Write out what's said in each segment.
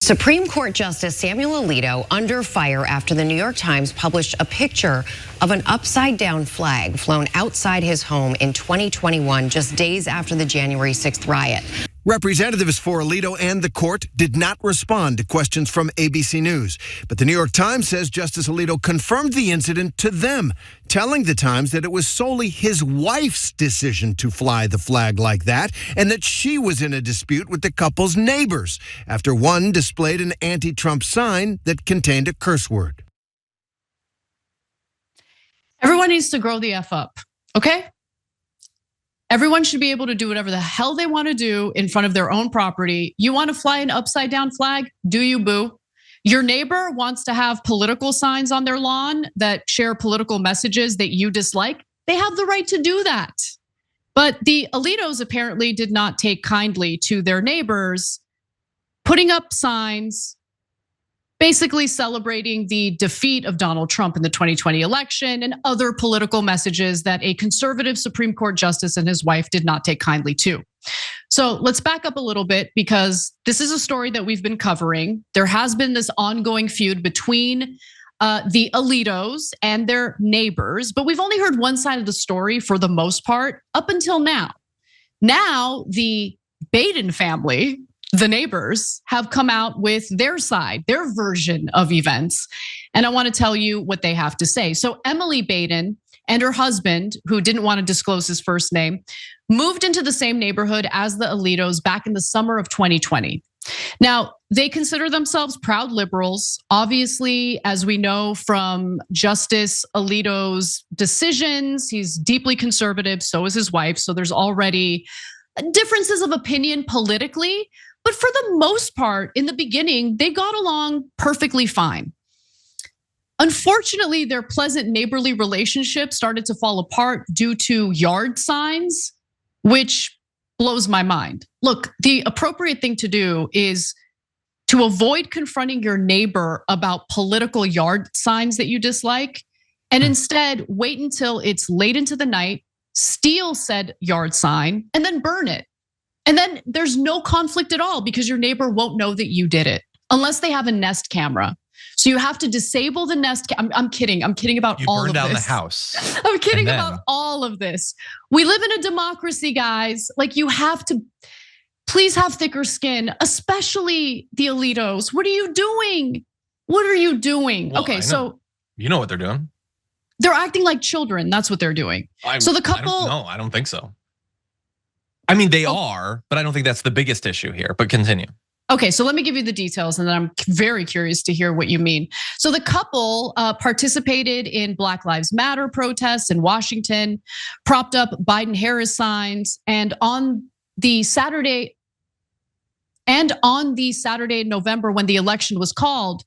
Supreme Court Justice Samuel Alito under fire after the New York Times published a picture of an upside-down flag flown outside his home in 2021, just days after the January 6th riot. Representatives for Alito and the court did not respond to questions from ABC News. But the New York Times says Justice Alito confirmed the incident to them, telling the Times that it was solely his wife's decision to fly the flag like that, and that she was in a dispute with the couple's neighbors after one displayed an anti-Trump sign that contained a curse word. Everyone needs to grow the F up, okay? Everyone should be able to do whatever the hell they want to do in front of their own property. You want to fly an upside down flag? Do you, boo? Your neighbor wants to have political signs on their lawn that share political messages that you dislike. They have the right to do that. But the Alitos apparently did not take kindly to their neighbors putting up signs basically celebrating the defeat of Donald Trump in the 2020 election and other political messages that a conservative Supreme Court justice and his wife did not take kindly to. So let's back up a little bit because this is a story that we've been covering. There has been this ongoing feud between the Alitos and their neighbors, but we've only heard one side of the story for the most part up until now. Now the Biden family, the neighbors, have come out with their side, their version of events. And I want to tell you what they have to say. So Emily Baden and her husband, who didn't want to disclose his first name, moved into the same neighborhood as the Alitos back in the summer of 2020. Now, they consider themselves proud liberals. Obviously, as we know from Justice Alito's decisions, he's deeply conservative, so is his wife. So there's already differences of opinion politically. But for the most part, in the beginning, they got along perfectly fine. Unfortunately, their pleasant neighborly relationship started to fall apart due to yard signs, which blows my mind. Look, the appropriate thing to do is to avoid confronting your neighbor about political yard signs that you dislike, and instead wait until it's late into the night, steal said yard sign, and then burn it. And then there's no conflict at all because your neighbor won't know that you did it unless they have a Nest camera. So you have to disable the Nest. I'm kidding. I'm kidding about all of this. You burn down the house. I'm kidding about all of this. We live in a democracy, guys. Like, you have to please have thicker skin, especially the Alitos. What are you doing? What are you doing? Well, okay, so you know what they're doing. They're acting like children. That's what they're doing. So the couple. No, I don't think so. I mean, they are, but I don't think that's the biggest issue here, but continue. Okay, so let me give you the details and then I'm very curious to hear what you mean. So the couple participated in Black Lives Matter protests in Washington, propped up Biden-Harris signs, and on the Saturday in November when the election was called,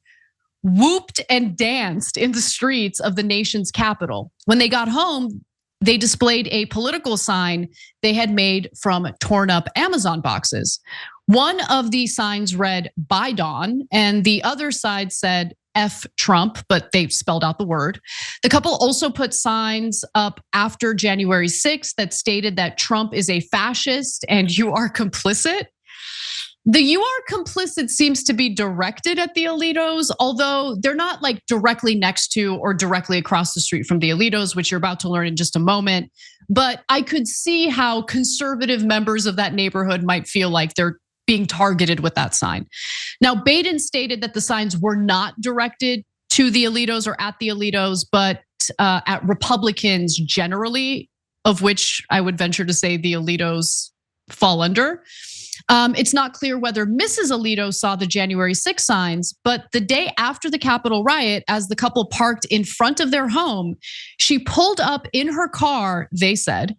whooped and danced in the streets of the nation's capital. When they got home, they displayed a political sign they had made from torn up Amazon boxes. One of the signs read Biden and the other side said F Trump, but they spelled out the word. The couple also put signs up after January 6th that stated that Trump is a fascist and you are complicit. The "you are complicit" seems to be directed at the Alitos, although they're not like directly next to or directly across the street from the Alitos, which you're about to learn in just a moment. But I could see how conservative members of that neighborhood might feel like they're being targeted with that sign. Now, Baden stated that the signs were not directed to the Alitos or at the Alitos, but at Republicans generally, of which I would venture to say the Alitos fall under. It's not clear whether Mrs. Alito saw the January 6 signs, but the day after the Capitol riot, as the couple parked in front of their home, she pulled up in her car, they said.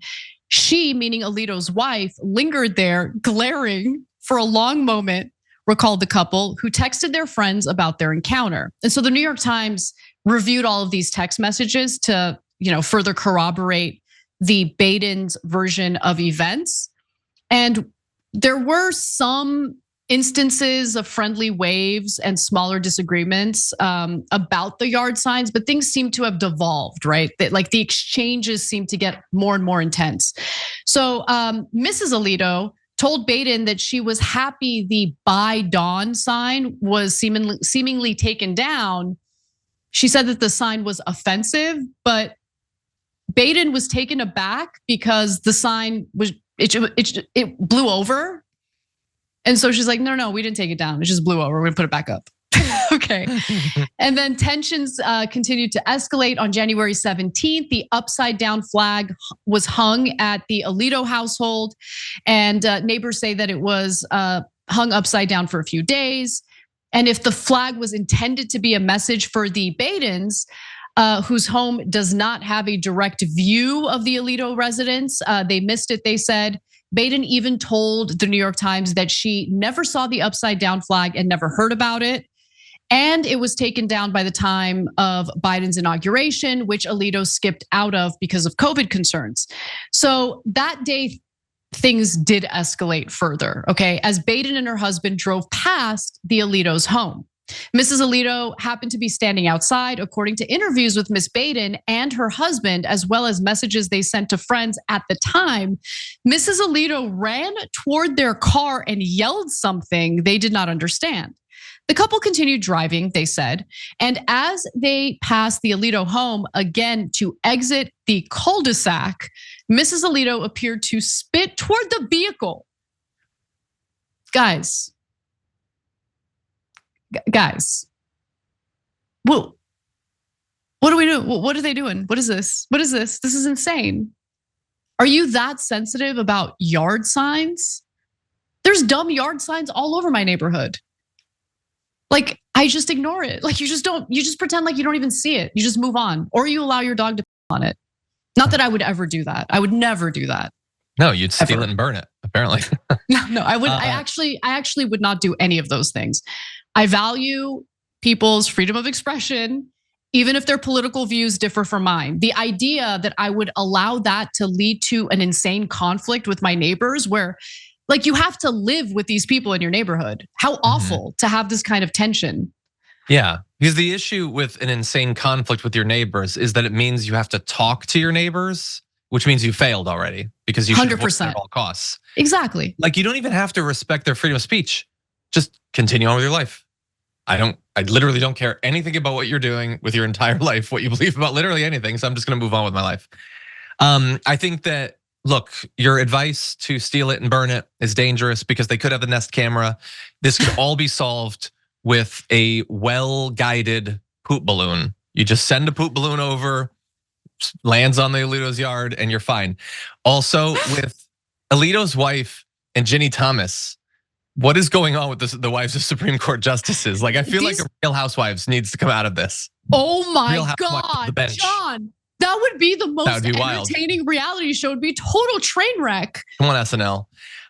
She, meaning Alito's wife, lingered there glaring for a long moment, recalled the couple, who texted their friends about their encounter. And so the New York Times reviewed all of these text messages to, further corroborate the Baden's version of events. And there were some instances of friendly waves and smaller disagreements about the yard signs, but things seem to have devolved, right? Like the exchanges seem to get more and more intense. So Mrs. Alito told Baden that she was happy the "By Dawn" sign was seemingly taken down. She said that the sign was offensive, but Baden was taken aback because the sign was it blew over. And so she's like, no, we didn't take it down. It just blew over. We're gonna put it back up. Okay. And then tensions continued to escalate. On January 17th, the upside down flag was hung at the Alito household. And neighbors say that it was hung upside down for a few days. And if the flag was intended to be a message for the Badens, whose home does not have a direct view of the Alito residence, they missed it, they said. Baden even told the New York Times that she never saw the upside down flag and never heard about it. And it was taken down by the time of Biden's inauguration, which Alito skipped out of because of COVID concerns. So that day, things did escalate further, okay? As Baden and her husband drove past the Alito's home. Mrs. Alito happened to be standing outside, according to interviews with Miss Baden and her husband, as well as messages they sent to friends at the time. Mrs. Alito ran toward their car and yelled something they did not understand. The couple continued driving, they said, and as they passed the Alito home again to exit the cul-de-sac, Mrs. Alito appeared to spit toward the vehicle. Guys, whoa, what do we do? What are they doing? What is this? What is this? This is insane. Are you that sensitive about yard signs? There's dumb yard signs all over my neighborhood. Like, I just ignore it. Like, you just pretend like you don't even see it. You just move on, or you allow your dog to on it. Not that I would ever do that. I would never do that. No, you'd steal it and burn it, apparently. No, I would. I actually would not do any of those things. I value people's freedom of expression, even if their political views differ from mine. The idea that I would allow that to lead to an insane conflict with my neighbors, where like you have to live with these people in your neighborhood. How awful to have this kind of tension. Yeah, because the issue with an insane conflict with your neighbors is that it means you have to talk to your neighbors, which means you failed already because you should avoid it at all costs. Exactly. Like, you don't even have to respect their freedom of speech. Just continue on with your life. I literally don't care anything about what you're doing with your entire life, what you believe about literally anything. So I'm just gonna move on with my life. I think that, look, your advice to steal it and burn it is dangerous because they could have the Nest camera. This could all be solved with a well-guided poop balloon. You just send a poop balloon over, lands on the Alito's yard, and you're fine. Also, with Alito's wife and Ginny Thomas, what is going on with the wives of Supreme Court justices? Like, I feel like Real Housewives needs to come out of this. Oh my God, John. That would be the most entertaining reality show. It'd be total train wreck. Come on, SNL.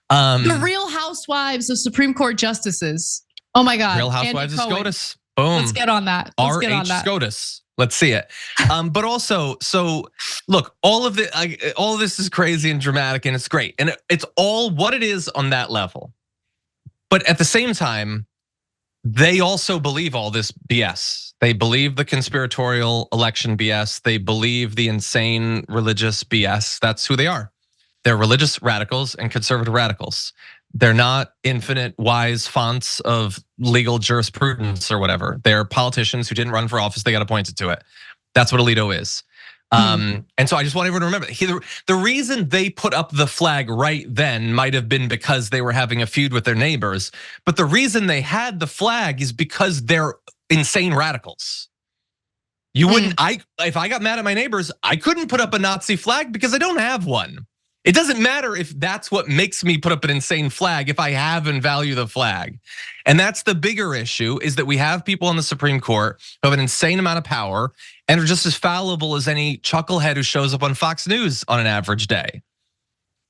The Real Housewives of Supreme Court justices. Oh my God. Real Housewives of SCOTUS. Boom. Let's get on that. RH SCOTUS. Let's see it. But also, so look, all of this is crazy and dramatic, and it's great, and it's all what it is on that level. But at the same time, they also believe all this BS. They believe the conspiratorial election BS. They believe the insane religious BS. That's who they are. They're religious radicals and conservative radicals. They're not infinite wise fonts of legal jurisprudence or whatever. They're politicians who didn't run for office. They got appointed to it. That's what Alito is. And so I just want everyone to remember, the reason they put up the flag right then might have been because they were having a feud with their neighbors. But the reason they had the flag is because they're insane radicals. You wouldn't, if I got mad at my neighbors, I couldn't put up a Nazi flag because I don't have one. It doesn't matter if that's what makes me put up an insane flag if I have and value the flag. And that's the bigger issue, is that we have people on the Supreme Court who have an insane amount of power and are just as fallible as any chucklehead who shows up on Fox News on an average day.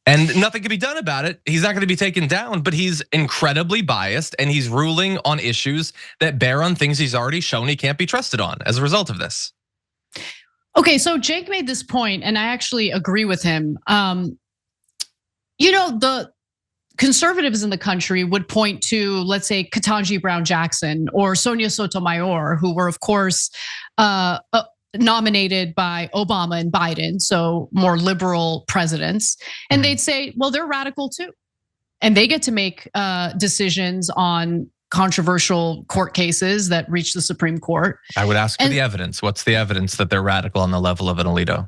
And nothing can be done about it. He's not gonna be taken down, but he's incredibly biased and he's ruling on issues that bear on things he's already shown he can't be trusted on as a result of this. Okay, so Jake made this point, and I actually agree with him. You know, the conservatives in the country would point to, let's say, Ketanji Brown Jackson or Sonia Sotomayor, who were, of course, nominated by Obama and Biden, so more liberal presidents. And they'd say, well, they're radical too. and they get to make decisions on controversial court cases that reach the Supreme Court. I would ask for the evidence. What's the evidence that they're radical on the level of an Alito?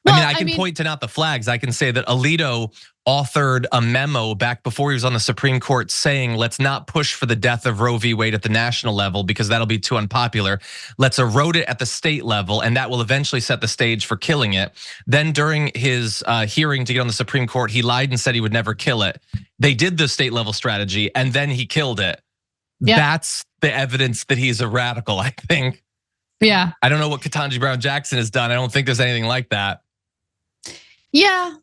I can point to not the flags. I can say that Alito authored a memo back before he was on the Supreme Court saying, let's not push for the death of Roe v. Wade at the national level because that'll be too unpopular. Let's erode it at the state level, and that will eventually set the stage for killing it. Then during his hearing to get on the Supreme Court, he lied and said he would never kill it. They did the state level strategy, and then he killed it. Yeah. That's the evidence that he's a radical, I think. Yeah. I don't know what Ketanji Brown Jackson has done. I don't think there's anything like that. Yeah,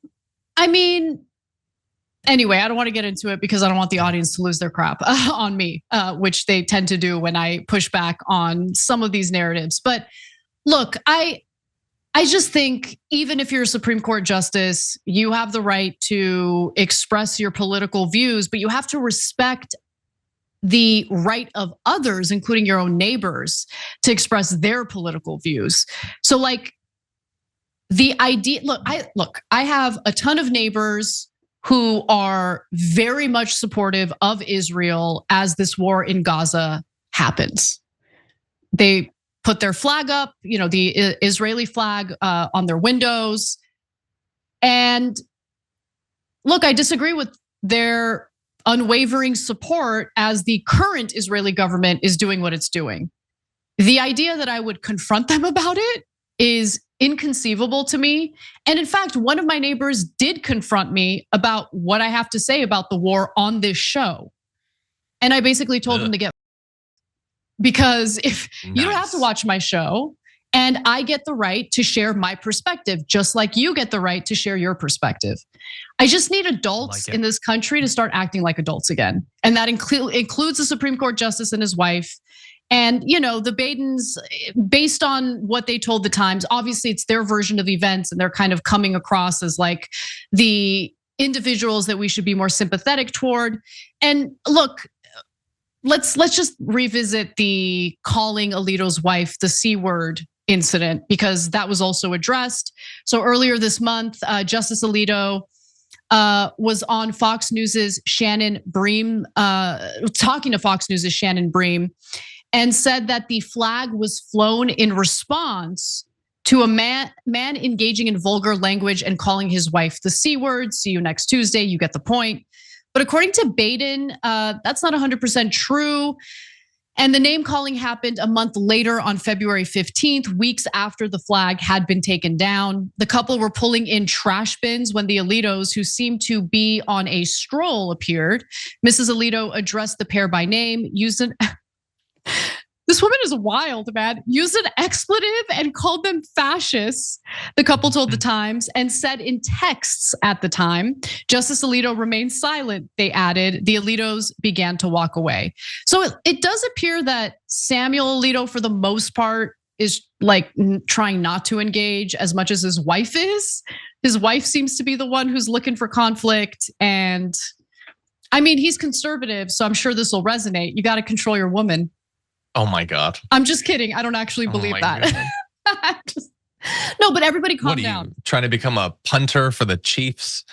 anyway, I don't want to get into it because I don't want the audience to lose their crap on me, which they tend to do when I push back on some of these narratives. But look, I just think even if you're a Supreme Court justice, you have the right to express your political views, but you have to respect the right of others, including your own neighbors, to express their political views. So like, the idea, look, I have a ton of neighbors who are very much supportive of Israel as this war in Gaza happens. They put their flag up, the Israeli flag on their windows. And look, I disagree with their unwavering support as the current Israeli government is doing what it's doing. The idea that I would confront them about it is inconceivable to me. And in fact, one of my neighbors did confront me about what I have to say about the war on this show. And I basically told him to get, because if you don't have to watch my show, and I get the right to share my perspective, just like you get the right to share your perspective. I just need adults in this country to start acting like adults again. And that includes the Supreme Court justice and his wife. And the Badens, based on what they told the Times, obviously it's their version of events and they're kind of coming across as like the individuals that we should be more sympathetic toward. And look, let's just revisit the calling Alito's wife the C word incident, because that was also addressed. So earlier this month, Justice Alito was on Fox News's Shannon Bream, talking to Fox News's Shannon Bream, and said that the flag was flown in response to a man engaging in vulgar language and calling his wife the C word. See you next Tuesday, you get the point. But according to Baden, that's not 100% true. And the name calling happened a month later on February 15th, weeks after the flag had been taken down. The couple were pulling in trash bins when the Alitos, who seemed to be on a stroll, appeared. Mrs. Alito addressed the pair by name, used an this woman is wild, man. Used an expletive and called them fascists, the couple told the Times, and said in texts at the time. Justice Alito remained silent, they added. The Alitos began to walk away. So it does appear that Samuel Alito, for the most part, is like trying not to engage as much as his wife is. His wife seems to be the one who's looking for conflict. And he's conservative, so I'm sure this will resonate. You got to control your woman. Oh my God. I'm just kidding. I don't actually believe that. No, but everybody calm down. Trying to become a punter for the Chiefs?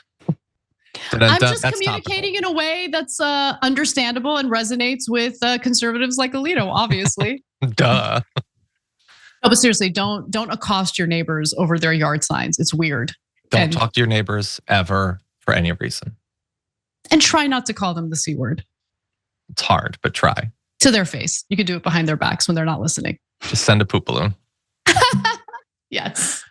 I'm just communicating in a way that's understandable and resonates with conservatives like Alito, obviously. Duh. No, but seriously, don't accost your neighbors over their yard signs. It's weird. Don't talk to your neighbors ever for any reason. And try not to call them the C word. It's hard, but try. To their face. You could do it behind their backs when they're not listening. Just send a poop balloon. Yes.